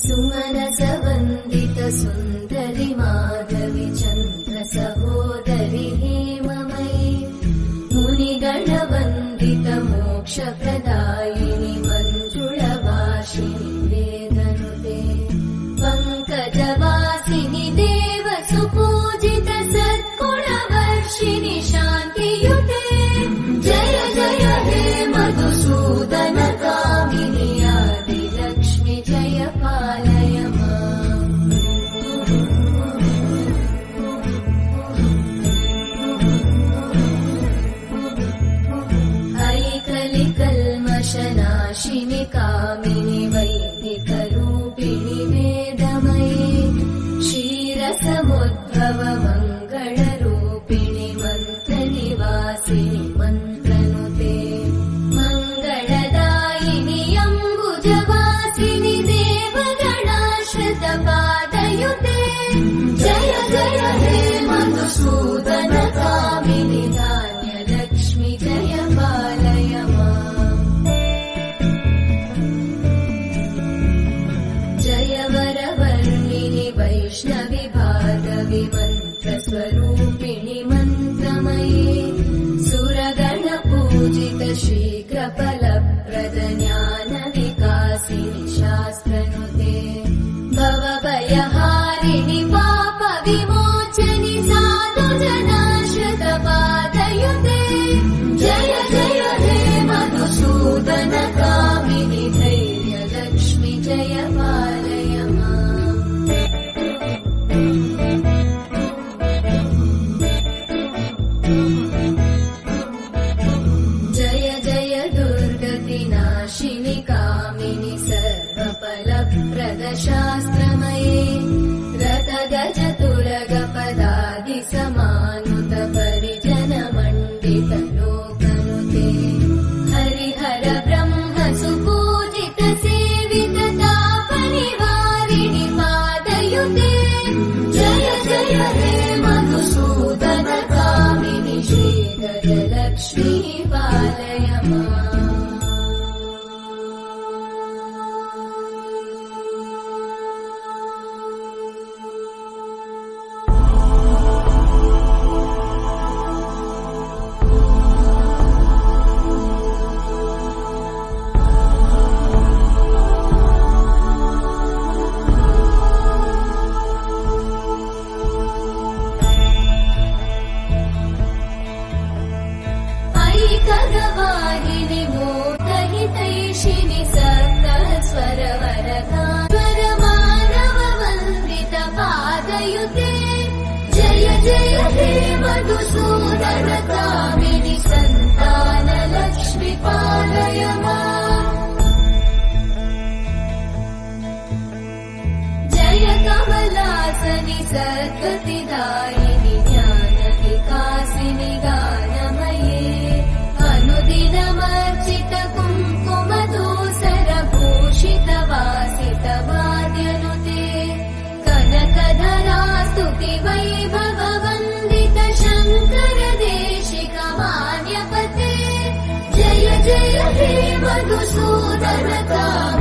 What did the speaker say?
सुमनसवन्दित सुन्दरि माधवि चन्द्र सहोदरि हेममयि मुनिगणवन्दित मोक्षप्रदायिनि मञ्जुळवासिनि वेदनुते पङ्कजवासिनि देव सुपूजित सद्गुणवर्षिणि शान्तियुते जय जय हे मधुसूदन कामिनि आदिलक्ष्मि जय पालय माम् ऐकलिकल्मषनाशिनि कामिनि वैदिकरूपिणि वेदमयि क्षीरसमुद्भव मङ्गलरूपिणि मन्त्रनिवासिनि मन्त्रनुते मङ्गलदायिनि अम्बुजवासिनि देवगणाश्रितपादयुते जय जय हे मधुसूदन कामिनि धान्यलक्ष्मि जय पालय माम् जय वरवर्णिनि वैष्णवि भार्गवि मन्त्रस्वरूपिणि मन्त्रमयि सुरगणपूजित शीघ्रफलप्रद ज्ञानविकासिनि शास्त्रनुते भवभयहारिणि पापविमोचनि साधुजनाश्रितपादयुते जय जय हे मधुसूदन कामिनि धैर्यलक्ष्मि जय पालय माम् जय जय दुर्गतिनाशिनि कामिनि सर्वफलप्रद शास्त्रमये रतगजतुरगपदादिसमानुत परिजनमण्डित लोकनुते हरिहर ब्रह्म सुपूजित सेवित तापनिवारिणि पादयुते जय जय हे मधुसूदन कामिनि श्रीगजलक्ष्मी पालय माम् ऐकगवाहिनि मोदहितैषिणि सप्तस्वरवरदास्वरमानववन्दित पादयुते जय जय हे मधुसूदन कामिनि सन्तानलक्ष्मि पालय माम् जय कमलासनि सद्गतिदायिनि ज्ञानविकासिनि गानमये अनुदिनमर्चित कुङ्कुमधूसरभूषित वासित वाद्यनुते कनकधरा स्तुति वैभववन्दित शङ्कर देशिक मान्यपते जय जय हे मधुसूदन कामिनि